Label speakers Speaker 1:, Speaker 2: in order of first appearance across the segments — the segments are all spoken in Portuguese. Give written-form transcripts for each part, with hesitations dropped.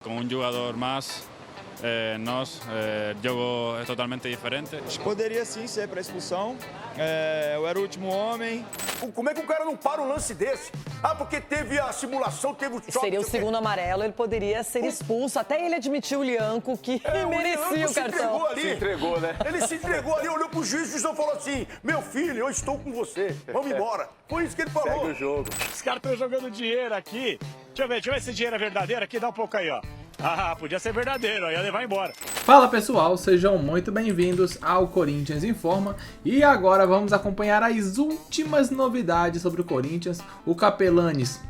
Speaker 1: Com um jogador mais, jogo é totalmente diferente.
Speaker 2: Poderia sim ser para expulsão. Eu era o último homem.
Speaker 3: Como é que o cara não para um lance desse? Ah, porque teve a simulação, teve o choque.
Speaker 4: Seria o segundo amarelo, ele poderia ser expulso. Até ele admitiu, o Lianco, que merecia o cartão.
Speaker 3: Se entregou, né? Ele se entregou ali, olhou pro juiz, o juiz falou assim: meu filho, eu estou com você, vamos embora. Foi isso que ele falou.
Speaker 5: Segue o jogo. Os caras estão jogando dinheiro aqui. Deixa eu ver se dinheiro é verdadeiro aqui, dá um pouco aí, ó. Ah, podia ser verdadeiro, ó, ia levar embora.
Speaker 6: Fala pessoal, sejam muito bem-vindos ao Corinthians Informa e agora vamos acompanhar as últimas novidades sobre o Corinthians. O Capelanes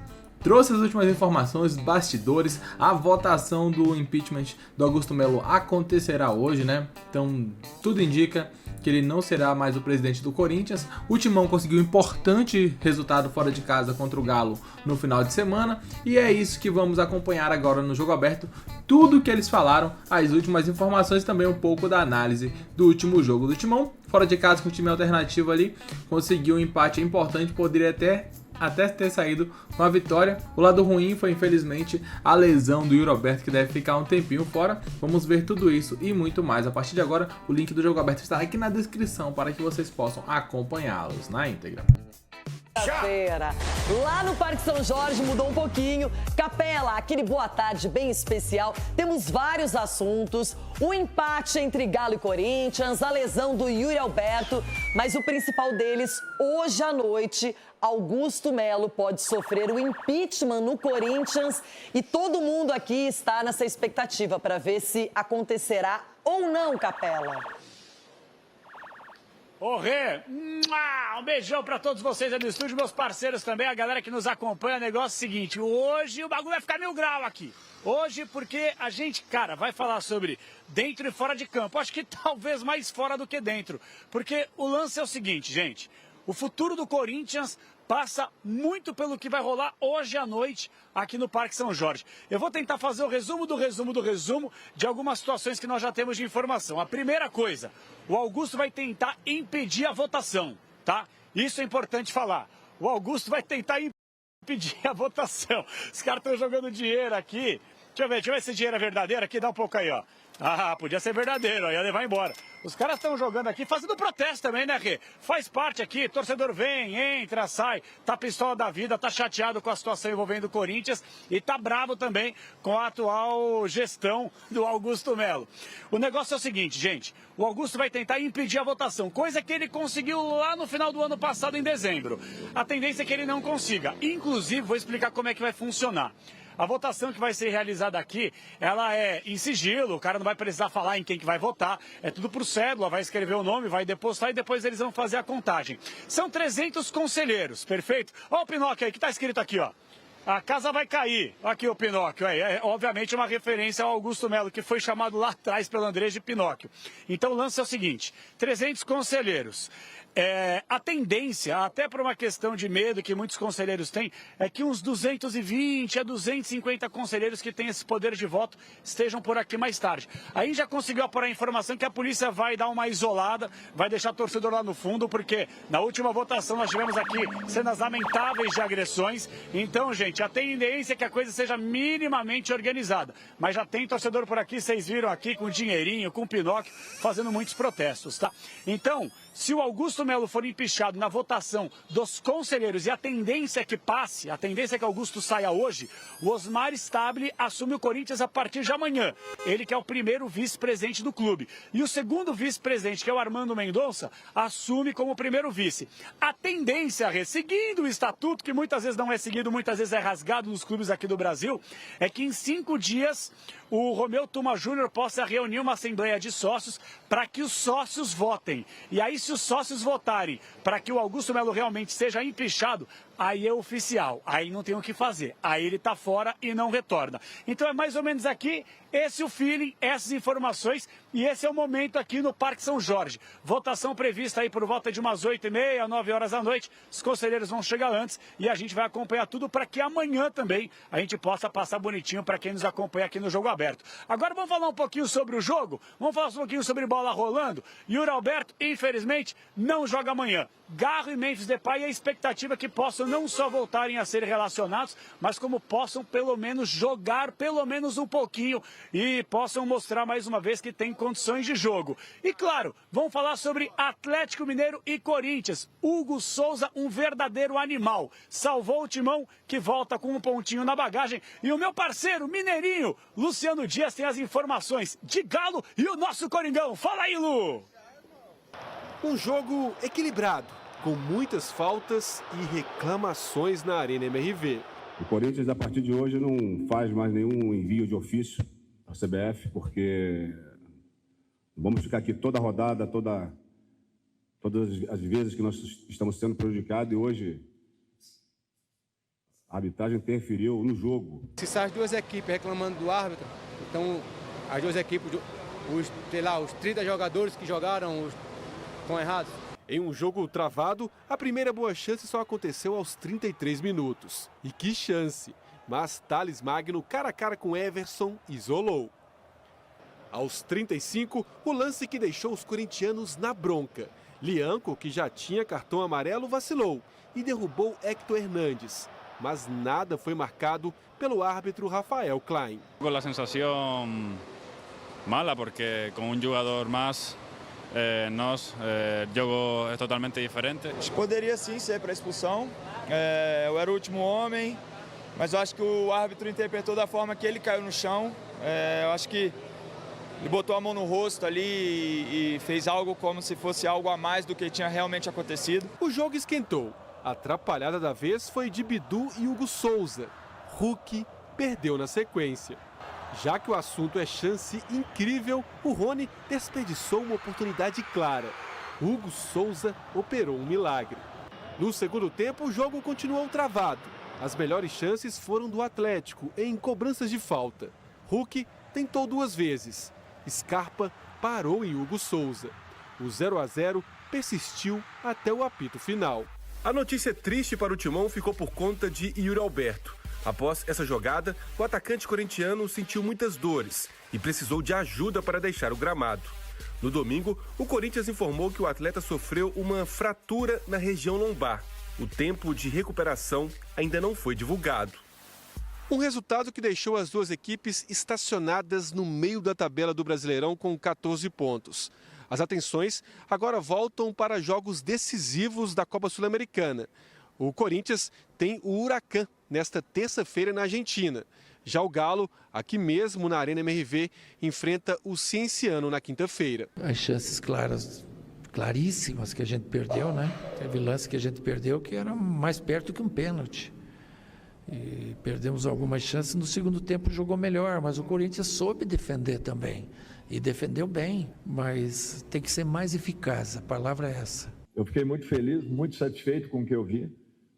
Speaker 6: trouxe as últimas informações, bastidores, a votação do impeachment do Augusto Melo acontecerá hoje, né? Então tudo indica que ele não será mais o presidente do Corinthians. O Timão conseguiu um importante resultado fora de casa contra o Galo no final de semana e é isso que vamos acompanhar agora no Jogo Aberto. Tudo o que eles falaram, as últimas informações, também um pouco da análise do último jogo do Timão. Fora de casa com o time alternativo ali, conseguiu um empate importante, poderia até ter saído com a vitória. O lado ruim foi, infelizmente, a lesão do Yuri Alberto, que deve ficar um tempinho fora. Vamos ver tudo isso e muito mais. A partir de agora, o link do Jogo Aberto está aqui na descrição para que vocês possam acompanhá-los na íntegra.
Speaker 4: Lá no Parque São Jorge mudou um pouquinho. Capela, aquele boa tarde bem especial. Temos vários assuntos. O empate entre Galo e Corinthians, a lesão do Yuri Alberto. Mas o principal deles, hoje à noite, Augusto Melo pode sofrer o impeachment no Corinthians. E todo mundo aqui está nessa expectativa para ver se acontecerá ou não, Capela.
Speaker 5: Ô, Rê, um beijão pra todos vocês aí do estúdio, meus parceiros também, a galera que nos acompanha. O negócio é o seguinte, hoje o bagulho vai ficar 1000 graus aqui. Hoje, porque a gente, cara, vai falar sobre dentro e fora de campo. Acho que talvez mais fora do que dentro. Porque o lance é o seguinte, gente. O futuro do Corinthians passa muito pelo que vai rolar hoje à noite aqui no Parque São Jorge. Eu vou tentar fazer o resumo de algumas situações que nós já temos de informação. A primeira coisa, o Augusto vai tentar impedir a votação, tá? Isso é importante falar. O Augusto vai tentar impedir a votação. Os caras estão jogando dinheiro aqui. Deixa eu ver se dinheiro é verdadeiro aqui, dá um pouco aí, ó. Ah, podia ser verdadeiro, ó, ia levar embora. Os caras estão jogando aqui, fazendo protesto também, né, Rê? Faz parte aqui, torcedor vem, entra, sai, tá pistola da vida, tá chateado com a situação envolvendo o Corinthians e tá bravo também com a atual gestão do Augusto Melo. O negócio é o seguinte, gente, o Augusto vai tentar impedir a votação, coisa que ele conseguiu lá no final do ano passado, em dezembro. A tendência é que ele não consiga. Inclusive, vou explicar como é que vai funcionar. A votação que vai ser realizada aqui, ela é em sigilo, o cara não vai precisar falar em quem que vai votar, é tudo por cédula, vai escrever o nome, vai depositar e depois eles vão fazer a contagem. São 300 conselheiros, perfeito? Olha o Pinóquio aí, que está escrito aqui, ó. A casa vai cair. Aqui o Pinóquio. É obviamente uma referência ao Augusto Melo, que foi chamado lá atrás pelo Andrés de Pinóquio. Então o lance é o seguinte, 300 conselheiros. A tendência, até por uma questão de medo que muitos conselheiros têm, é que uns 220 a 250 conselheiros que têm esse poder de voto estejam por aqui mais tarde. Aí já conseguiu apurar a informação que a polícia vai dar uma isolada, vai deixar o torcedor lá no fundo, porque na última votação nós tivemos aqui cenas lamentáveis de agressões. Então, gente, a tendência é que a coisa seja minimamente organizada. Mas já tem torcedor por aqui, vocês viram aqui, com dinheirinho, com Pinóquio, fazendo muitos protestos, tá? Então, se o Augusto Melo for empichado na votação dos conselheiros e a tendência é que passe, a tendência é que Augusto saia hoje, o Osmar Stabile assume o Corinthians a partir de amanhã. Ele que é o primeiro vice-presidente do clube. E o segundo vice-presidente, que é o Armando Mendonça, assume como primeiro vice. A tendência, seguindo o estatuto, que muitas vezes não é seguido, muitas vezes é rasgado nos clubes aqui do Brasil, é que em 5 dias o Romeu Tuma Júnior possa reunir uma assembleia de sócios para que os sócios votem. E aí, se os sócios votarem para que o Augusto Melo realmente seja empichado, aí é oficial, aí não tem o que fazer, aí ele está fora e não retorna. Então é mais ou menos aqui, esse é o feeling, essas informações, e esse é o momento aqui no Parque São Jorge. Votação prevista aí por volta de umas 8h30, 9 horas da noite, os conselheiros vão chegar antes e a gente vai acompanhar tudo para que amanhã também a gente possa passar bonitinho para quem nos acompanha aqui no Jogo Aberto. Agora vamos falar um pouquinho sobre o jogo, vamos falar um pouquinho sobre bola rolando. Yuri Alberto, infelizmente, não joga amanhã. Garro e Memphis Depay, a expectativa é que possam não só voltarem a ser relacionados, mas como possam pelo menos jogar pelo menos um pouquinho e possam mostrar mais uma vez que tem condições de jogo. E claro, vamos falar sobre Atlético Mineiro e Corinthians. Hugo Souza, um verdadeiro animal. Salvou o Timão, que volta com um pontinho na bagagem. E o meu parceiro mineirinho, Luciano Dias, tem as informações de Galo e o nosso Coringão. Fala aí, Lu!
Speaker 7: Um jogo equilibrado, com muitas faltas e reclamações na Arena MRV.
Speaker 8: O Corinthians, a partir de hoje, não faz mais nenhum envio de ofício à CBF, porque vamos ficar aqui toda a rodada, todas as vezes que nós estamos sendo prejudicados, e hoje a arbitragem interferiu no jogo.
Speaker 9: Se as duas equipes reclamando do árbitro, então as duas equipes, os 30 jogadores que jogaram estão errados.
Speaker 7: Em um jogo travado, a primeira boa chance só aconteceu aos 33 minutos. E que chance! Mas Thales Magno, cara a cara com Everson, isolou. Aos 35, o lance que deixou os corintianos na bronca. Lianco, que já tinha cartão amarelo, vacilou e derrubou Héctor Hernandes. Mas nada foi marcado pelo árbitro Rafael Klein.
Speaker 1: Com a sensação mala, porque com um jogador mais, jogo é totalmente diferente.
Speaker 2: Poderia sim ser para expulsão. Eu era o último homem, mas eu acho que o árbitro interpretou da forma que ele caiu no chão. Eu acho que ele botou a mão no rosto ali e fez algo como se fosse algo a mais do que tinha realmente acontecido.
Speaker 7: O jogo esquentou. A atrapalhada da vez foi de Bidu e Hugo Souza. Hulk perdeu na sequência. Já que o assunto é chance incrível, o Rony desperdiçou uma oportunidade clara. Hugo Souza operou um milagre. No segundo tempo, o jogo continuou travado. As melhores chances foram do Atlético, em cobranças de falta. Hulk tentou 2 vezes. Scarpa parou em Hugo Souza. O 0-0 persistiu até o apito final. A notícia triste para o Timão ficou por conta de Yuri Alberto. Após essa jogada, o atacante corintiano sentiu muitas dores e precisou de ajuda para deixar o gramado. No domingo, o Corinthians informou que o atleta sofreu uma fratura na região lombar. O tempo de recuperação ainda não foi divulgado. Um resultado que deixou as duas equipes estacionadas no meio da tabela do Brasileirão com 14 pontos. As atenções agora voltam para jogos decisivos da Copa Sul-Americana. O Corinthians tem o Huracan nesta terça-feira na Argentina. Já o Galo, aqui mesmo na Arena MRV, enfrenta o Cienciano na quinta-feira.
Speaker 10: As chances claríssimas que a gente perdeu, né? Teve lance que a gente perdeu que era mais perto que um pênalti. E perdemos algumas chances. No segundo tempo jogou melhor, mas o Corinthians soube defender também. E defendeu bem, mas tem que ser mais eficaz, a palavra é essa.
Speaker 8: Eu fiquei muito feliz, muito satisfeito com o que eu vi,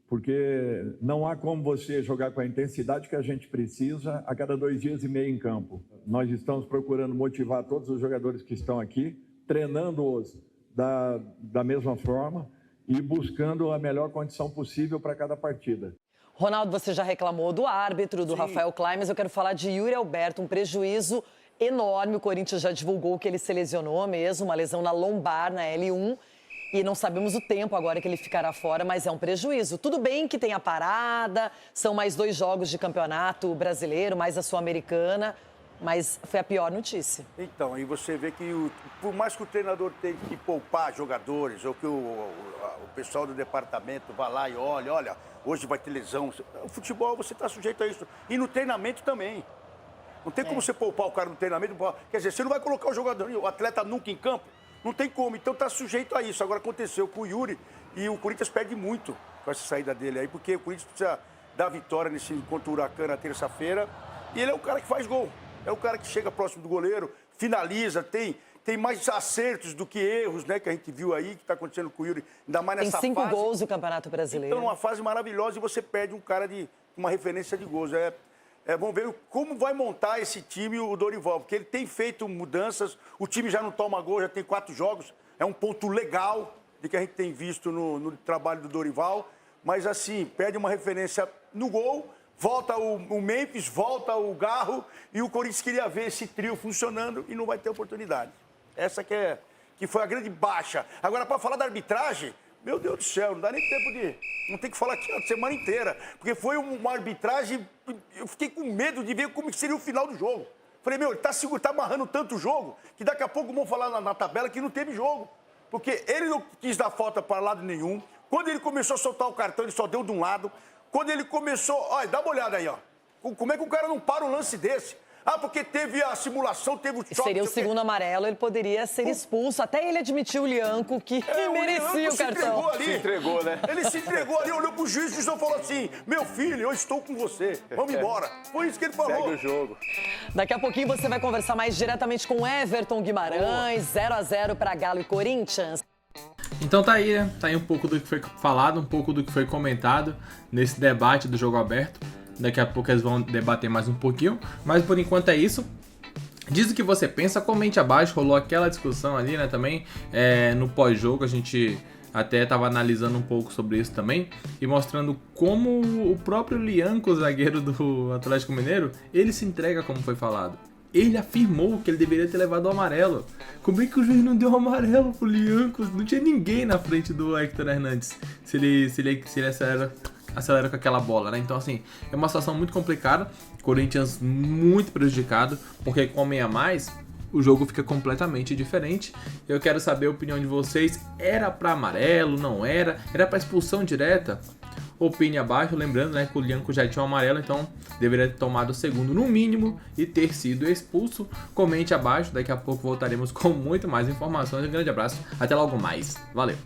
Speaker 8: porque não há como você jogar com a intensidade que a gente precisa a cada 2 dias e meio em campo. Nós estamos procurando motivar todos os jogadores que estão aqui, treinando-os da mesma forma e buscando a melhor condição possível para cada partida.
Speaker 4: Ronaldo, você já reclamou do árbitro, do Rafael Klein, mas eu quero falar de Yuri Alberto, um prejuízo enorme. O Corinthians já divulgou que ele se lesionou mesmo, uma lesão na lombar, na L1. E não sabemos o tempo agora que ele ficará fora, mas é um prejuízo. Tudo bem que tem a parada, são mais 2 jogos de campeonato brasileiro, mais a Sul-Americana, mas foi a pior notícia.
Speaker 3: Então, e você vê que por mais que o treinador tenha que poupar jogadores, ou que o pessoal do departamento vá lá e olha, hoje vai ter lesão. O futebol, você está sujeito a isso. E no treinamento também. Não tem como você poupar o cara no treinamento. Quer dizer, você não vai colocar o jogador, o atleta nunca em campo. Não tem como, então está sujeito a isso. Agora aconteceu com o Yuri e o Corinthians perde muito com essa saída dele aí, porque o Corinthians precisa dar vitória contra o Huracan na terça-feira. E ele é o cara que faz gol, é o cara que chega próximo do goleiro, finaliza, tem mais acertos do que erros, né, que a gente viu aí, que está acontecendo com o Yuri, ainda mais nessa fase.
Speaker 4: Tem 5 gols no Campeonato Brasileiro.
Speaker 3: Então, uma fase maravilhosa e você perde um cara de uma referência de gols. Vamos ver como vai montar esse time o Dorival, porque ele tem feito mudanças, o time já não toma gol, já tem 4 jogos, é um ponto legal de que a gente tem visto no trabalho do Dorival, mas assim, perde uma referência no gol, volta o Memphis, volta o Garro, e o Corinthians queria ver esse trio funcionando e não vai ter oportunidade. Essa que foi a grande baixa. Agora, para falar da arbitragem, Meu Deus do céu, não dá nem tempo de... Não tem que falar aqui a semana inteira. Porque foi uma arbitragem... Eu fiquei com medo de ver como que seria o final do jogo. Falei, meu, ele tá amarrando tanto o jogo que daqui a pouco vão falar na tabela que não teve jogo. Porque ele não quis dar falta para lado nenhum. Quando ele começou a soltar o cartão, ele só deu de um lado. Quando ele começou... Olha, dá uma olhada aí, ó. Como é que o cara não para um lance desse? Ah, porque teve a simulação, teve o choque...
Speaker 4: Seria o segundo amarelo, ele poderia ser expulso. Até ele admitiu, o Lianco, que merecia o cartão.
Speaker 3: Se entregou, né? Ele se entregou ali, olhou pro juiz e falou assim, meu filho, eu estou com você, vamos embora. Foi isso que ele falou.
Speaker 11: Segue o jogo.
Speaker 4: Daqui a pouquinho você vai conversar mais diretamente com Everton Guimarães, 0-0 para Galo e Corinthians.
Speaker 6: Então tá aí, né? Tá aí um pouco do que foi falado, um pouco do que foi comentado nesse debate do jogo aberto. Daqui a pouco eles vão debater mais um pouquinho, mas por enquanto é isso. Diz o que você pensa, comente abaixo, rolou aquela discussão ali, né, também, no pós-jogo, a gente até estava analisando um pouco sobre isso também, e mostrando como o próprio Lianco, zagueiro do Atlético Mineiro, ele se entrega como foi falado. Ele afirmou que ele deveria ter levado o amarelo. Como é que o juiz não deu o amarelo pro Lianco? Não tinha ninguém na frente do Héctor Hernandes, se ele acelera com aquela bola, né? Então, assim, é uma situação muito complicada. Corinthians muito prejudicado, porque com homem a mais, o jogo fica completamente diferente. Eu quero saber a opinião de vocês. Era pra amarelo? Não era? Era pra expulsão direta? Opine abaixo, lembrando, né, que o Lianco já tinha um amarelo, então deveria ter tomado o segundo no mínimo e ter sido expulso. Comente abaixo, daqui a pouco voltaremos com muito mais informações. Um grande abraço, até logo mais. Valeu!